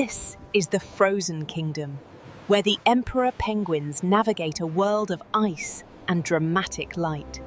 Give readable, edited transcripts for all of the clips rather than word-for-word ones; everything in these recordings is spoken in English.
This is the Frozen Kingdom, where the emperor penguins navigate a world of ice and dramatic light.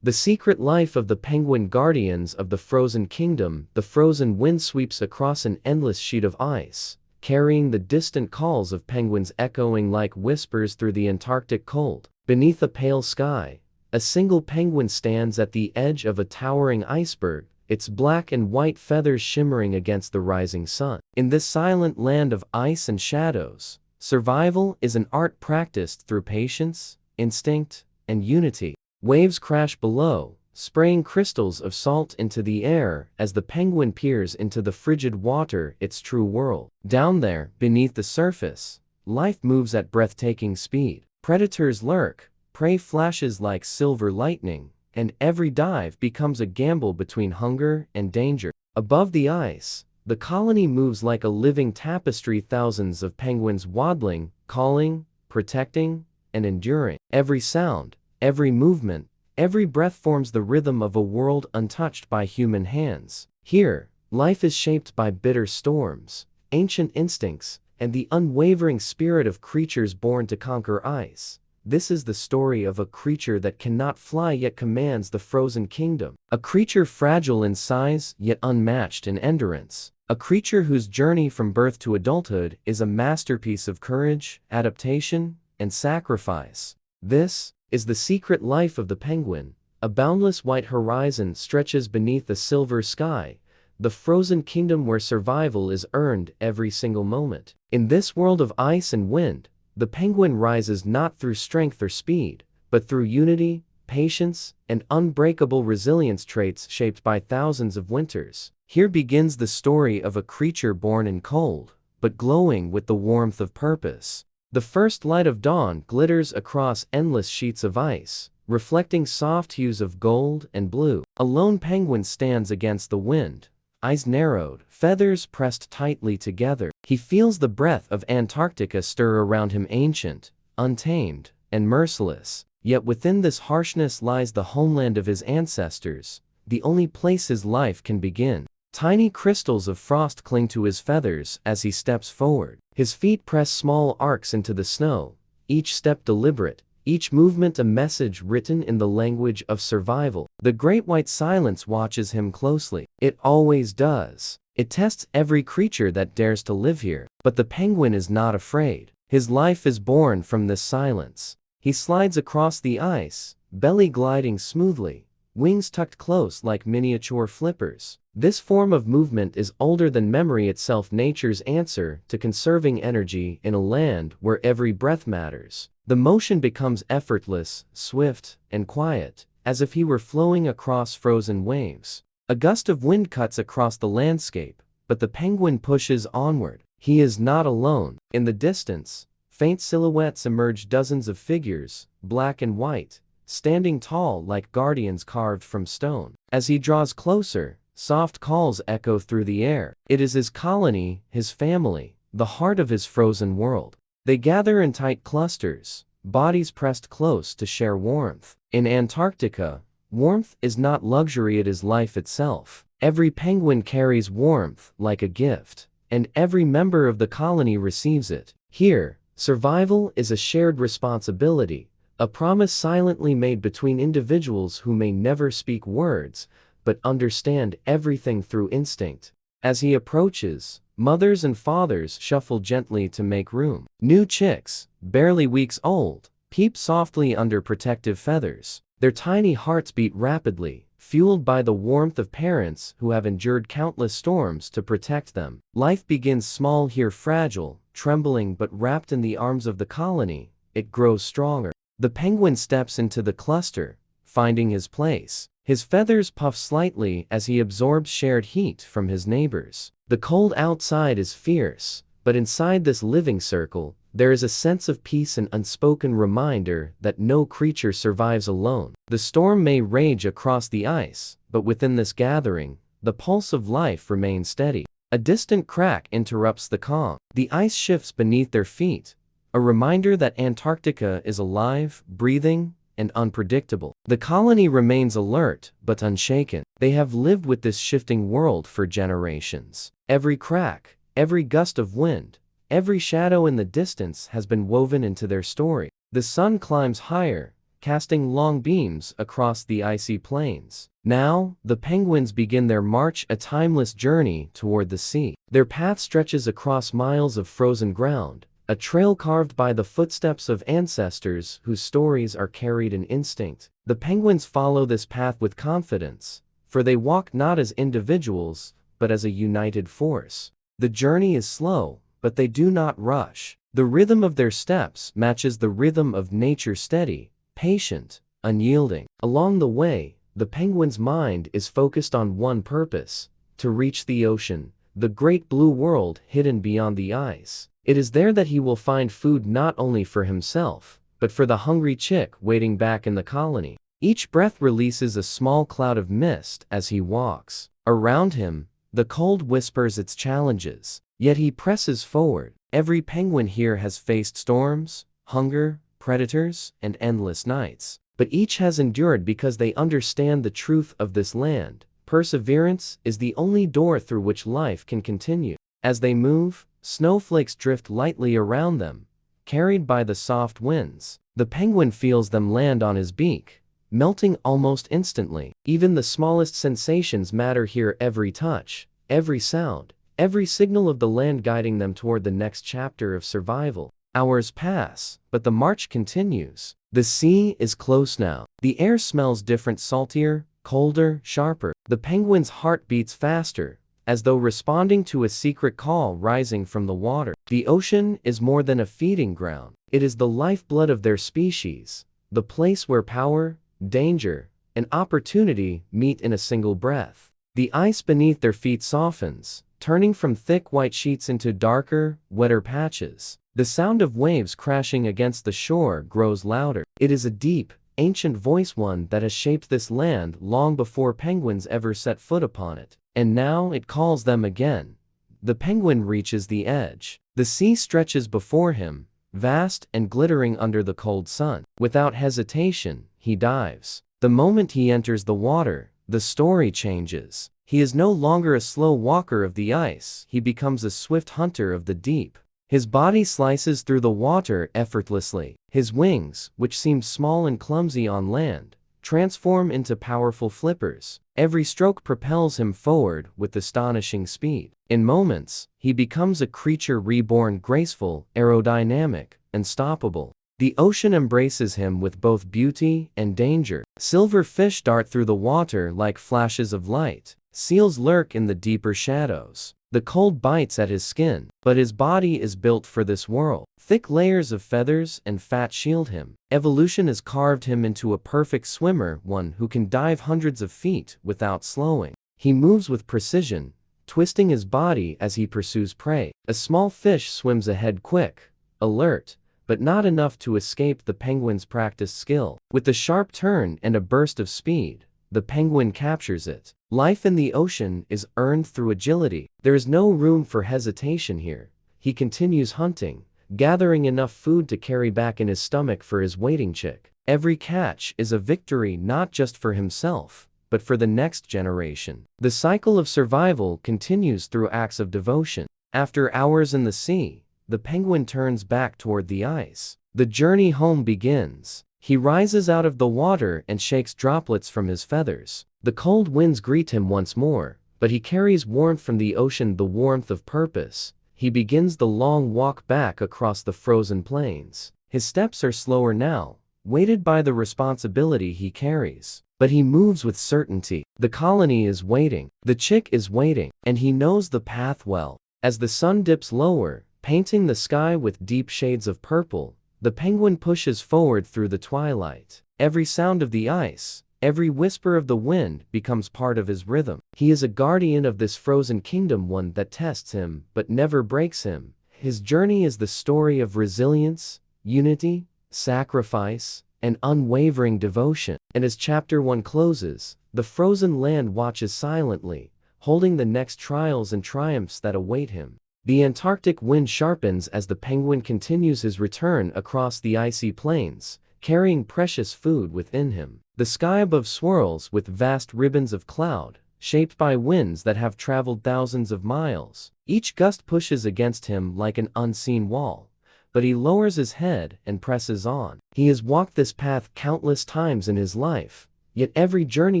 The secret life of the penguin guardians of the frozen kingdom. The frozen wind sweeps across an endless sheet of ice, carrying the distant calls of penguins echoing like whispers through the Antarctic cold. Beneath a pale sky, a single penguin stands at the edge of a towering iceberg, its black and white feathers shimmering against the rising sun. In this silent land of ice and shadows, survival is an art practiced through patience, instinct, and unity. Waves crash below, spraying crystals of salt into the air as the penguin peers into the frigid water, its true world. Down there, beneath the surface, life moves at breathtaking speed. Predators lurk, prey flashes like silver lightning, and every dive becomes a gamble between hunger and danger. Above the ice, the colony moves like a living tapestry, thousands of penguins waddling, calling, protecting, and enduring. Every sound, every movement, every breath forms the rhythm of a world untouched by human hands. Here, life is shaped by bitter storms, ancient instincts, and the unwavering spirit of creatures born to conquer ice. This is the story of a creature that cannot fly yet commands the frozen kingdom. A creature fragile in size yet unmatched in endurance. A creature whose journey from birth to adulthood is a masterpiece of courage, adaptation, and sacrifice. This is the secret life of the penguin. A boundless white horizon stretches beneath a silver sky, the frozen kingdom where survival is earned every single moment. In this world of ice and wind, the penguin rises not through strength or speed, but through unity, patience, and unbreakable resilience, traits shaped by thousands of winters. Here begins the story of a creature born in cold, but glowing with the warmth of purpose. The first light of dawn glitters across endless sheets of ice, reflecting soft hues of gold and blue. A lone penguin stands against the wind, eyes narrowed, feathers pressed tightly together. He feels the breath of Antarctica stir around him, ancient, untamed, and merciless. Yet within this harshness lies the homeland of his ancestors, the only place his life can begin. Tiny crystals of frost cling to his feathers as he steps forward. His feet press small arcs into the snow, each step deliberate, each movement a message written in the language of survival. The great white silence watches him closely. It always does. It tests every creature that dares to live here. But the penguin is not afraid. His life is born from this silence. He slides across the ice, belly gliding smoothly, wings tucked close like miniature flippers. This form of movement is older than memory itself, nature's answer to conserving energy in a land where every breath matters. The motion becomes effortless, swift, and quiet, as if he were flowing across frozen waves. A gust of wind cuts across the landscape, but the penguin pushes onward. He is not alone. In the distance, faint silhouettes emerge, dozens of figures, black and white, standing tall like guardians carved from stone. As he draws closer, soft calls echo through the air. It is his colony, his family, the heart of his frozen world. They gather in tight clusters, bodies pressed close to share warmth. In Antarctica, warmth is not luxury, it is life itself. Every penguin carries warmth like a gift, and every member of the colony receives it. Here, survival is a shared responsibility, a promise silently made between individuals who may never speak words, but understand everything through instinct. As he approaches, mothers and fathers shuffle gently to make room. New chicks, barely weeks old, peep softly under protective feathers. Their tiny hearts beat rapidly, fueled by the warmth of parents who have endured countless storms to protect them. Life begins small here, fragile, trembling, but wrapped in the arms of the colony, it grows stronger. The penguin steps into the cluster, finding his place. His feathers puff slightly as he absorbs shared heat from his neighbors. The cold outside is fierce, but inside this living circle, there is a sense of peace, an unspoken reminder that no creature survives alone. The storm may rage across the ice, but within this gathering, the pulse of life remains steady. A distant crack interrupts the calm. The ice shifts beneath their feet, a reminder that Antarctica is alive, breathing, and unpredictable. The colony remains alert, but unshaken. They have lived with this shifting world for generations. Every crack, every gust of wind, every shadow in the distance has been woven into their story. The sun climbs higher, casting long beams across the icy plains. Now, the penguins begin their march, a timeless journey toward the sea. Their path stretches across miles of frozen ground, a trail carved by the footsteps of ancestors whose stories are carried in instinct. The penguins follow this path with confidence, for they walk not as individuals, but as a united force. The journey is slow, but they do not rush. The rhythm of their steps matches the rhythm of nature, steady, patient, unyielding. Along the way, the penguin's mind is focused on one purpose: to reach the ocean, the great blue world hidden beyond the ice. It is there that he will find food not only for himself, but for the hungry chick waiting back in the colony. Each breath releases a small cloud of mist as he walks. Around him, the cold whispers its challenges, yet he presses forward. Every penguin here has faced storms, hunger, predators, and endless nights. But each has endured because they understand the truth of this land. Perseverance is the only door through which life can continue. As they move, snowflakes drift lightly around them, carried by the soft winds. The penguin feels them land on his beak, melting almost instantly. Even the smallest sensations matter here: every touch, every sound, every signal of the land guiding them toward the next chapter of survival. Hours pass, but the march continues. The sea is close now. The air smells different, saltier, colder, sharper. The penguin's heart beats faster, as though responding to a secret call rising from the water. The ocean is more than a feeding ground. It is the lifeblood of their species, the place where power, danger, and opportunity meet in a single breath. The ice beneath their feet softens, turning from thick white sheets into darker, wetter patches. The sound of waves crashing against the shore grows louder. It is a deep, ancient voice, one that has shaped this land long before penguins ever set foot upon it. And now it calls them again. The penguin reaches the edge. The sea stretches before him, vast and glittering under the cold sun. Without hesitation, he dives. The moment he enters the water, the story changes. He is no longer a slow walker of the ice, he becomes a swift hunter of the deep. His body slices through the water effortlessly. His wings, which seem small and clumsy on land, transform into powerful flippers. Every stroke propels him forward with astonishing speed. In moments, he becomes a creature reborn, graceful, aerodynamic, unstoppable. The ocean embraces him with both beauty and danger. Silver fish dart through the water like flashes of light. Seals lurk in the deeper shadows. The cold bites at his skin, but his body is built for this world. Thick layers of feathers and fat shield him. Evolution has carved him into a perfect swimmer, one who can dive hundreds of feet without slowing. He moves with precision, twisting his body as he pursues prey. A small fish swims ahead, quick, alert, but not enough to escape the penguin's practiced skill. With a sharp turn and a burst of speed, the penguin captures it. Life in the ocean is earned through agility. There is no room for hesitation here. He continues hunting, gathering enough food to carry back in his stomach for his waiting chick. Every catch is a victory, not just for himself, but for the next generation. The cycle of survival continues through acts of devotion. After hours in the sea, the penguin turns back toward the ice. The journey home begins. He rises out of the water and shakes droplets from his feathers. The cold winds greet him once more, but he carries warmth from the ocean, the warmth of purpose. He begins the long walk back across the frozen plains. His steps are slower now, weighted by the responsibility he carries. But he moves with certainty. The colony is waiting. The chick is waiting, and he knows the path well. As the sun dips lower, painting the sky with deep shades of purple, the penguin pushes forward through the twilight. Every sound of the ice, every whisper of the wind becomes part of his rhythm. He is a guardian of this frozen kingdom, one that tests him but never breaks him. His journey is the story of resilience, unity, sacrifice, and unwavering devotion. And as chapter 1 closes, the frozen land watches silently, holding the next trials and triumphs that await him. The Antarctic wind sharpens as the penguin continues his return across the icy plains, carrying precious food within him. The sky above swirls with vast ribbons of cloud, shaped by winds that have traveled thousands of miles. Each gust pushes against him like an unseen wall, but he lowers his head and presses on. He has walked this path countless times in his life, yet every journey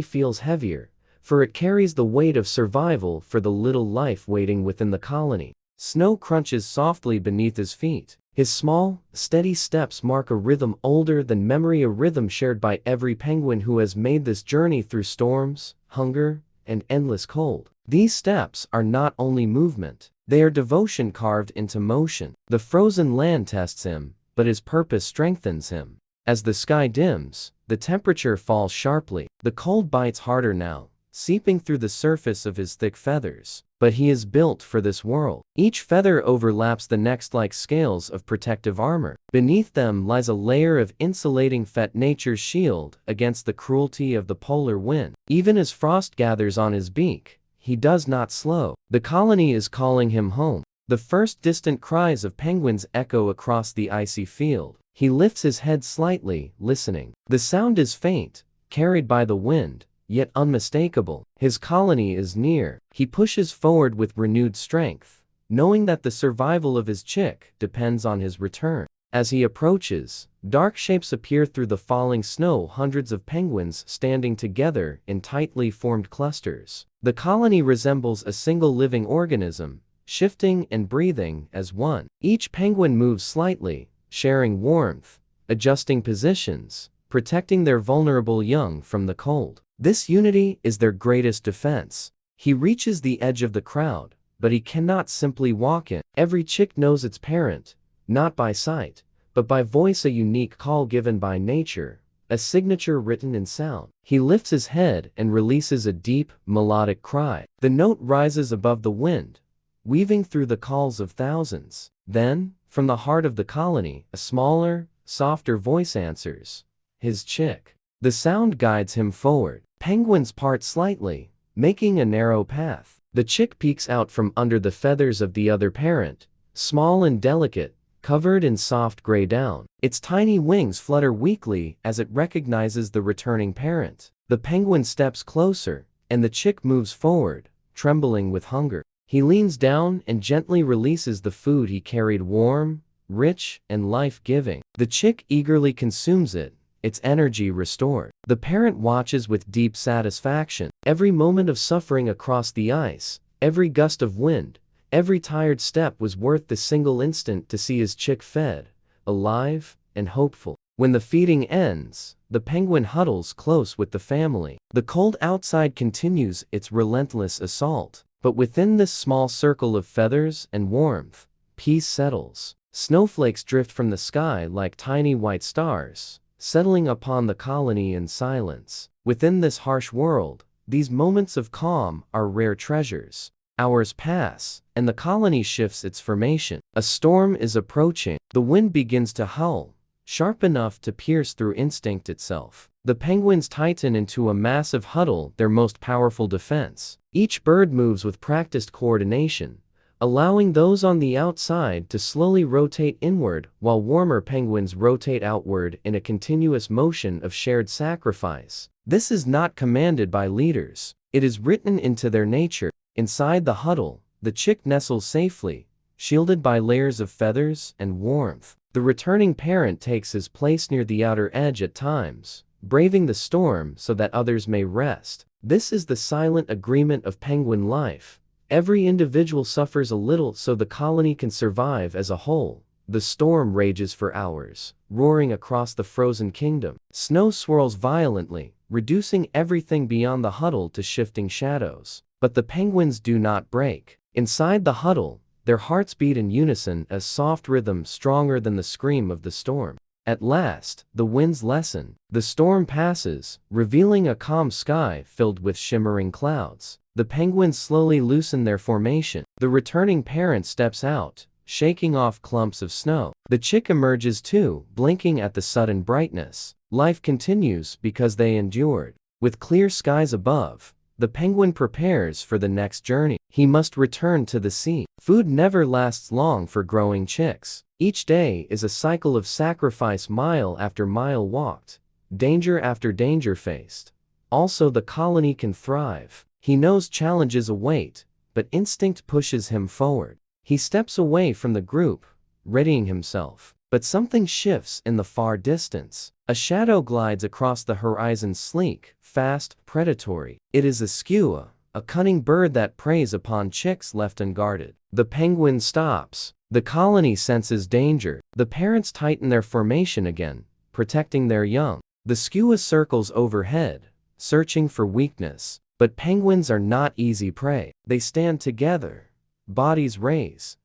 feels heavier, for it carries the weight of survival for the little life waiting within the colony. Snow crunches softly beneath his feet. His small, steady steps mark a rhythm older than memory, a rhythm shared by every penguin who has made this journey through storms, hunger, and endless cold. These steps are not only movement, they are devotion carved into motion. The frozen land tests him, but his purpose strengthens him. As the sky dims, the temperature falls sharply. The cold bites harder now, seeping through the surface of his thick feathers. But he is built for this world. Each feather overlaps the next like scales of protective armor. Beneath them lies a layer of insulating fat, nature's shield against the cruelty of the polar wind. Even as frost gathers on his beak, he does not slow. The colony is calling him home. The first distant cries of penguins echo across the icy field. He lifts his head slightly, listening. The sound is faint, carried by the wind, yet unmistakable. His colony is near. He pushes forward with renewed strength, knowing that the survival of his chick depends on his return. As he approaches, dark shapes appear through the falling snow, hundreds of penguins standing together in tightly formed clusters. The colony resembles a single living organism, shifting and breathing as one. Each penguin moves slightly, sharing warmth, adjusting positions, protecting their vulnerable young from the cold. This unity is their greatest defense. He reaches the edge of the crowd, but he cannot simply walk in. Every chick knows its parent, not by sight, but by voice, a unique call given by nature, a signature written in sound. He lifts his head and releases a deep, melodic cry. The note rises above the wind, weaving through the calls of thousands. Then, from the heart of the colony, a smaller, softer voice answers, his chick. The sound guides him forward. Penguins part slightly, making a narrow path. The chick peeks out from under the feathers of the other parent, small and delicate, covered in soft gray down. Its tiny wings flutter weakly as it recognizes the returning parent. The penguin steps closer, and the chick moves forward, trembling with hunger. He leans down and gently releases the food he carried, warm, rich, and life-giving. The chick eagerly consumes it, its energy restored. The parent watches with deep satisfaction. Every moment of suffering across the ice, every gust of wind, every tired step was worth the single instant to see his chick fed, alive, and hopeful. When the feeding ends, the penguin huddles close with the family. The cold outside continues its relentless assault, but within this small circle of feathers and warmth, peace settles. Snowflakes drift from the sky like tiny white stars, settling upon the colony in silence. Within this harsh world, these moments of calm are rare treasures. Hours pass, and the colony shifts its formation. A storm is approaching. The wind begins to howl, sharp enough to pierce through instinct itself. The penguins tighten into a massive huddle, their most powerful defense. Each bird moves with practiced coordination, allowing those on the outside to slowly rotate inward while warmer penguins rotate outward in a continuous motion of shared sacrifice. This is not commanded by leaders. It is written into their nature. Inside the huddle, the chick nestles safely, shielded by layers of feathers and warmth. The returning parent takes his place near the outer edge at times, braving the storm so that others may rest. This is the silent agreement of penguin life. Every individual suffers a little so the colony can survive as a whole. The storm rages for hours, roaring across the frozen kingdom. Snow swirls violently, reducing everything beyond the huddle to shifting shadows. But the penguins do not break. Inside the huddle, their hearts beat in unison, a soft rhythm stronger than the scream of the storm. At last, the winds lessen. The storm passes, revealing a calm sky filled with shimmering clouds. The penguins slowly loosen their formation. The returning parent steps out, shaking off clumps of snow. The chick emerges too, blinking at the sudden brightness. Life continues because they endured. With clear skies above, the penguin prepares for the next journey. He must return to the sea. Food never lasts long for growing chicks. Each day is a cycle of sacrifice, mile after mile walked, danger after danger faced. Also, the colony can thrive. He knows challenges await, but instinct pushes him forward. He steps away from the group, readying himself. But something shifts in the far distance. A shadow glides across the horizon, sleek, fast, predatory. It is a skua, a cunning bird that preys upon chicks left unguarded. The penguin stops. The colony senses danger. The parents tighten their formation again, protecting their young. The skua circles overhead, searching for weakness. But penguins are not easy prey. They stand together, bodies raised,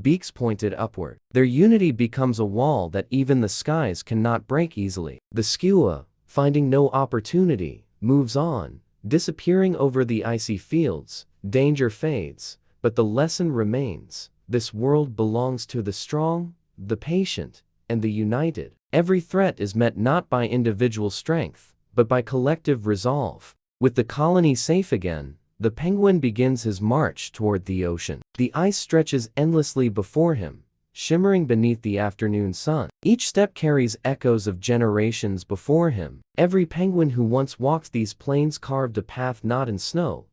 beaks pointed upward. Their unity becomes a wall that even the skies cannot break easily. The skua, finding no opportunity, moves on, disappearing over the icy fields. Danger fades, but the lesson remains. This world belongs to the strong, the patient, and the united. Every threat is met not by individual strength, but by collective resolve. With the colony safe again, the penguin begins his march toward the ocean. The ice stretches endlessly before him, shimmering beneath the afternoon sun. Each step carries echoes of generations before him. Every penguin who once walked these plains carved a path not in snow,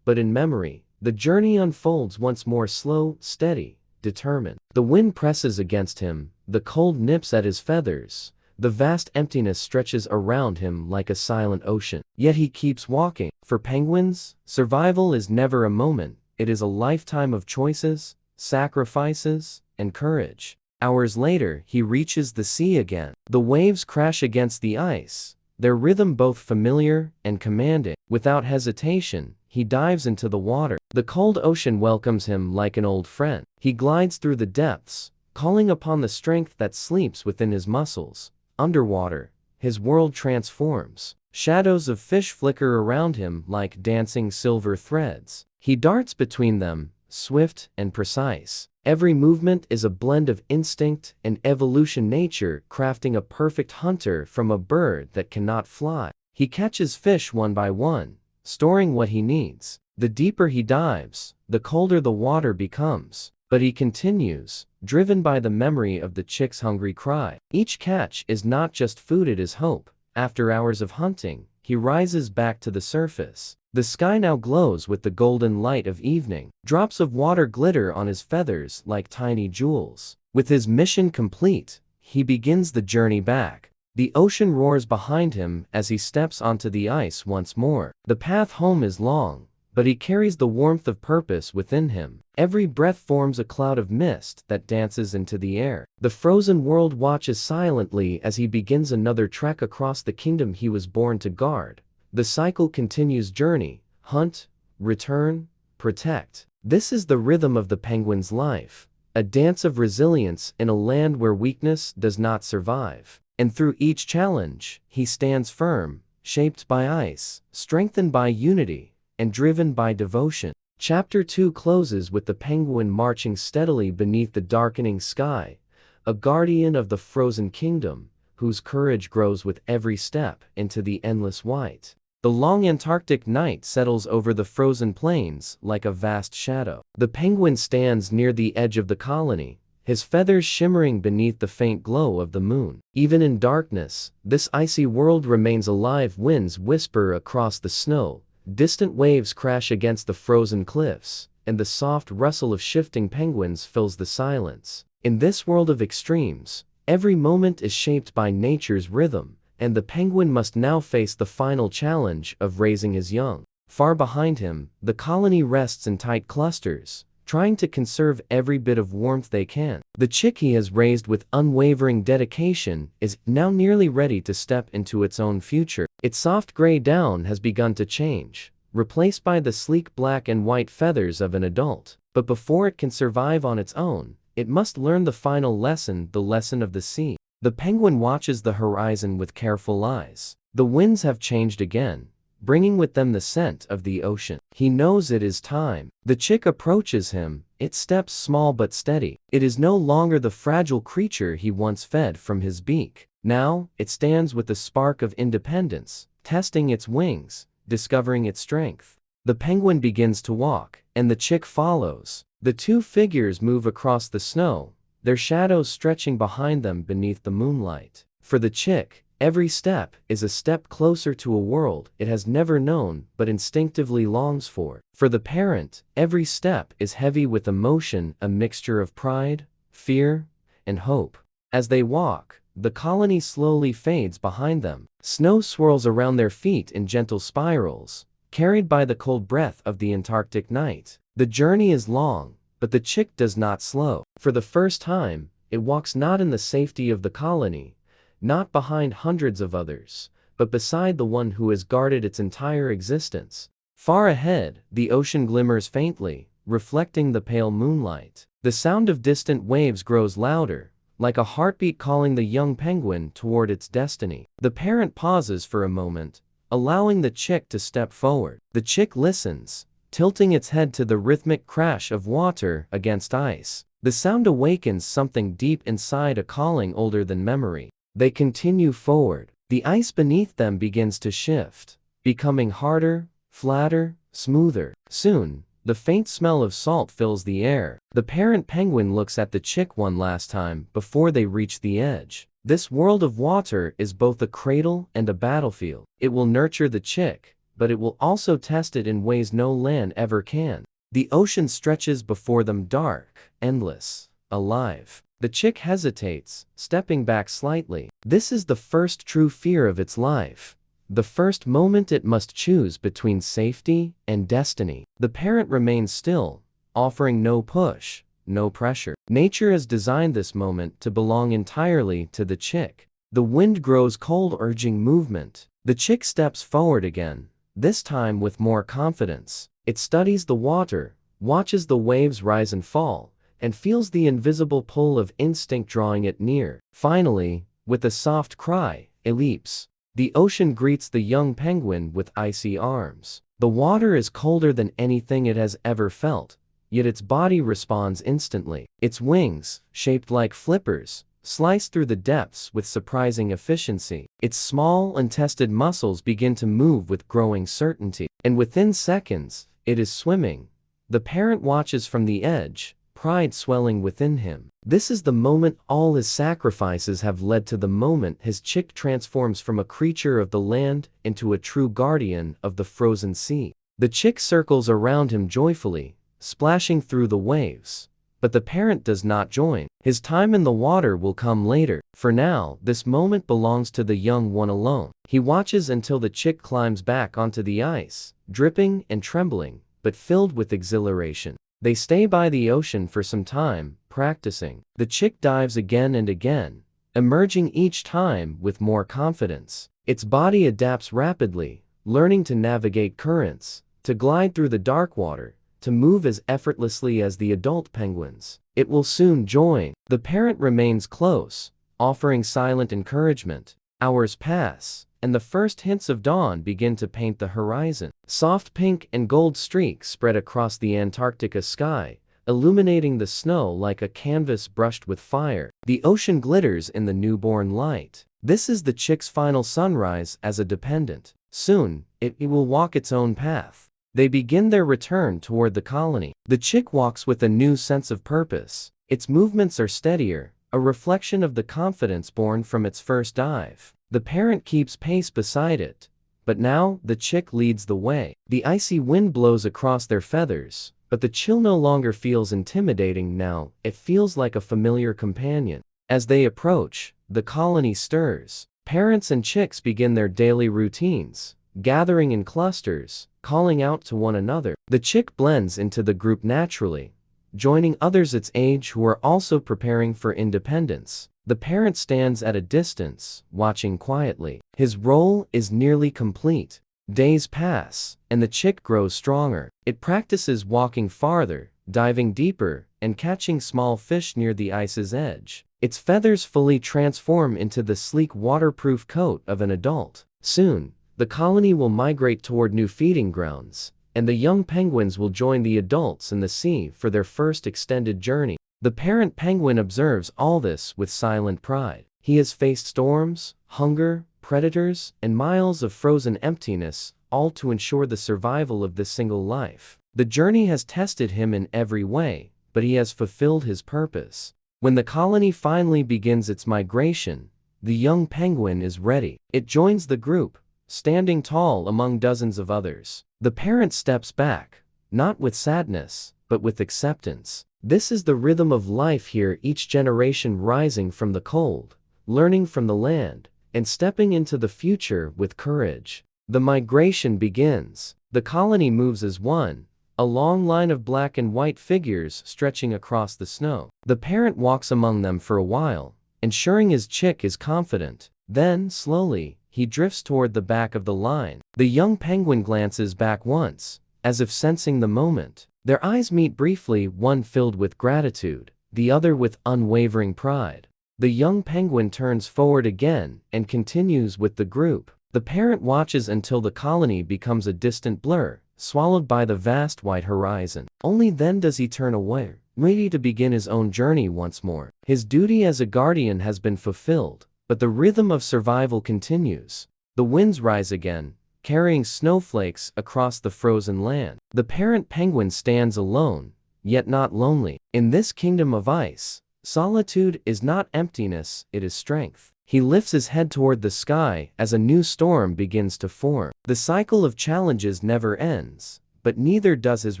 but in memory. The journey unfolds once more, slow, steady, determined. The wind presses against him, the cold nips at his feathers. The vast emptiness stretches around him like a silent ocean. Yet he keeps walking. For penguins, survival is never a moment. It is a lifetime of choices, sacrifices, and courage. Hours later, he reaches the sea again. The waves crash against the ice, their rhythm both familiar and commanding. Without hesitation, he dives into the water. The cold ocean welcomes him like an old friend. He glides through the depths, calling upon the strength that sleeps within his muscles. Underwater, his world transforms. Shadows of fish flicker around him like dancing silver threads. He darts between them, swift and precise. Every movement is a blend of instinct and evolution, nature crafting a perfect hunter from a bird that cannot fly. He catches fish one by one, storing what he needs. The deeper he dives, the colder the water becomes. But he continues, driven by the memory of the chick's hungry cry. Each catch is not just food, it is hope. After hours of hunting, he rises back to the surface. The sky now glows with the golden light of evening. Drops of water glitter on his feathers like tiny jewels. With his mission complete, he begins the journey back. The ocean roars behind him as he steps onto the ice once more. The path home is long, but he carries the warmth of purpose within him. Every breath forms a cloud of mist that dances into the air. The frozen world watches silently as he begins another trek across the kingdom he was born to guard. The cycle continues: journey, hunt, return, protect. This is the rhythm of the penguin's life, a dance of resilience in a land where weakness does not survive. And through each challenge, he stands firm, shaped by ice, strengthened by unity, and driven by devotion. Chapter 2 closes with the penguin marching steadily beneath the darkening sky, a guardian of the frozen kingdom, whose courage grows with every step into the endless white. The long Antarctic night settles over the frozen plains like a vast shadow. The penguin stands near the edge of the colony, his feathers shimmering beneath the faint glow of the moon. Even in darkness, this icy world remains alive. Winds whisper across the snow, distant waves crash against the frozen cliffs, and the soft rustle of shifting penguins fills the silence. In this world of extremes, every moment is shaped by nature's rhythm, and the penguin must now face the final challenge of raising his young. Far behind him, the colony rests in tight clusters, trying to conserve every bit of warmth they can. The chick he has raised with unwavering dedication is now nearly ready to step into its own future. Its soft gray down has begun to change, replaced by the sleek black and white feathers of an adult. But before it can survive on its own, it must learn the final lesson, the lesson of the sea. The penguin watches the horizon with careful eyes. The winds have changed again, bringing with them the scent of the ocean. He knows it is time. The chick approaches him, its steps small but steady. It is no longer the fragile creature he once fed from his beak. Now, it stands with a spark of independence, testing its wings, discovering its strength. The penguin begins to walk, and the chick follows. The two figures move across the snow, their shadows stretching behind them beneath the moonlight. For the chick, every step is a step closer to a world it has never known but instinctively longs for. For the parent, every step is heavy with emotion, a mixture of pride, fear, and hope. As they walk, the colony slowly fades behind them. Snow swirls around their feet in gentle spirals, carried by the cold breath of the Antarctic night. The journey is long, but the chick does not slow. For the first time, it walks not in the safety of the colony, not behind hundreds of others, but beside the one who has guarded its entire existence. Far ahead, the ocean glimmers faintly, reflecting the pale moonlight. The sound of distant waves grows louder, like a heartbeat calling the young penguin toward its destiny. The parent pauses for a moment, allowing the chick to step forward. The chick listens, tilting its head to the rhythmic crash of water against ice. The sound awakens something deep inside, a calling older than memory. They continue forward. The ice beneath them begins to shift, becoming harder, flatter, smoother. Soon, the faint smell of salt fills the air. The parent penguin looks at the chick one last time before they reach the edge. This world of water is both a cradle and a battlefield. It will nurture the chick, but it will also test it in ways no land ever can. The ocean stretches before them, dark, endless, alive. The chick hesitates, stepping back slightly. This is the first true fear of its life, the first moment it must choose between safety and destiny. The parent remains still, offering no push, no pressure. Nature has designed this moment to belong entirely to the chick. The wind grows cold, urging movement. The chick steps forward again, this time with more confidence. It studies the water, watches the waves rise and fall, and feels the invisible pull of instinct drawing it near. Finally, with a soft cry, it leaps. The ocean greets the young penguin with icy arms. The water is colder than anything it has ever felt, yet its body responds instantly. Its wings, shaped like flippers, slice through the depths with surprising efficiency. Its small, untested muscles begin to move with growing certainty, and within seconds, it is swimming. The parent watches from the edge, pride swelling within him. This is the moment all his sacrifices have led to, the moment his chick transforms from a creature of the land into a true guardian of the frozen sea. The chick circles around him joyfully, splashing through the waves, but the parent does not join. His time in the water will come later. For now, this moment belongs to the young one alone. He watches until the chick climbs back onto the ice, dripping and trembling, but filled with exhilaration. They stay by the ocean for some time, practicing. The chick dives again and again, emerging each time with more confidence. Its body adapts rapidly, learning to navigate currents, to glide through the dark water, to move as effortlessly as the adult penguins. It will soon join. The parent remains close, offering silent encouragement. Hours pass, and the first hints of dawn begin to paint the horizon. Soft pink and gold streaks spread across the Antarctica sky, illuminating the snow like a canvas brushed with fire. The ocean glitters in the newborn light. This is the chick's final sunrise as a dependent. Soon, it will walk its own path. They begin their return toward the colony. The chick walks with a new sense of purpose. Its movements are steadier, a reflection of the confidence born from its first dive. The parent keeps pace beside it, but now the chick leads the way. The icy wind blows across their feathers, but the chill no longer feels intimidating now, it feels like a familiar companion. As they approach, the colony stirs. Parents and chicks begin their daily routines, gathering in clusters, calling out to one another. The chick blends into the group naturally, joining others its age who are also preparing for independence. The parent stands at a distance, watching quietly. His role is nearly complete. Days pass, and the chick grows stronger. It practices walking farther, diving deeper, and catching small fish near the ice's edge. Its feathers fully transform into the sleek waterproof coat of an adult. Soon, the colony will migrate toward new feeding grounds, and the young penguins will join the adults in the sea for their first extended journey. The parent penguin observes all this with silent pride. He has faced storms, hunger, predators, and miles of frozen emptiness, all to ensure the survival of this single life. The journey has tested him in every way, but he has fulfilled his purpose. When the colony finally begins its migration, the young penguin is ready. It joins the group, standing tall among dozens of others. The parent steps back, not with sadness, but with acceptance. This is the rhythm of life here, each generation rising from the cold, learning from the land, and stepping into the future with courage. The migration begins. The colony moves as one, a long line of black and white figures stretching across the snow. The parent walks among them for a while, ensuring his chick is confident. Then, slowly, he drifts toward the back of the line. The young penguin glances back once, as if sensing the moment. Their eyes meet briefly, one filled with gratitude, the other with unwavering pride. The young penguin turns forward again and continues with the group. The parent watches until the colony becomes a distant blur, swallowed by the vast white horizon. Only then does he turn away, ready to begin his own journey once more. His duty as a guardian has been fulfilled, but the rhythm of survival continues. The winds rise again, carrying snowflakes across the frozen land. The parent penguin stands alone, yet not lonely. In this kingdom of ice, solitude is not emptiness, it is strength. He lifts his head toward the sky as a new storm begins to form. The cycle of challenges never ends, but neither does his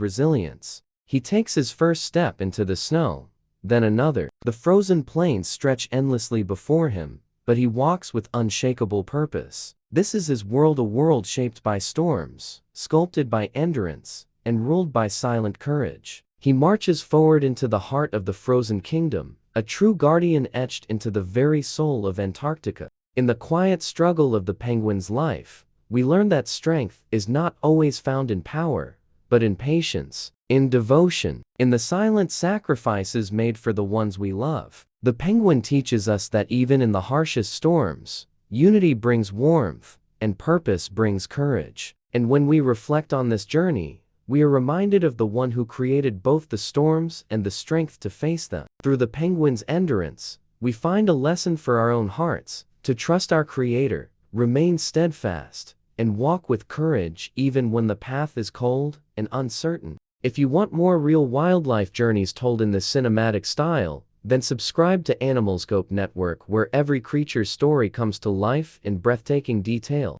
resilience. He takes his first step into the snow, then another. The frozen plains stretch endlessly before him, but he walks with unshakable purpose. This is his world, a world shaped by storms, sculpted by endurance, and ruled by silent courage. He marches forward into the heart of the frozen kingdom, a true guardian etched into the very soul of Antarctica. In the quiet struggle of the penguin's life, we learn that strength is not always found in power, but in patience, in devotion, in the silent sacrifices made for the ones we love. The penguin teaches us that even in the harshest storms, unity brings warmth, and purpose brings courage. And when we reflect on this journey, we are reminded of the one who created both the storms and the strength to face them. Through the penguin's endurance, we find a lesson for our own hearts, to trust our Creator, remain steadfast, and walk with courage even when the path is cold and uncertain. If you want more real wildlife journeys told in this cinematic style, then subscribe to Animalscope Network, where every creature's story comes to life in breathtaking detail.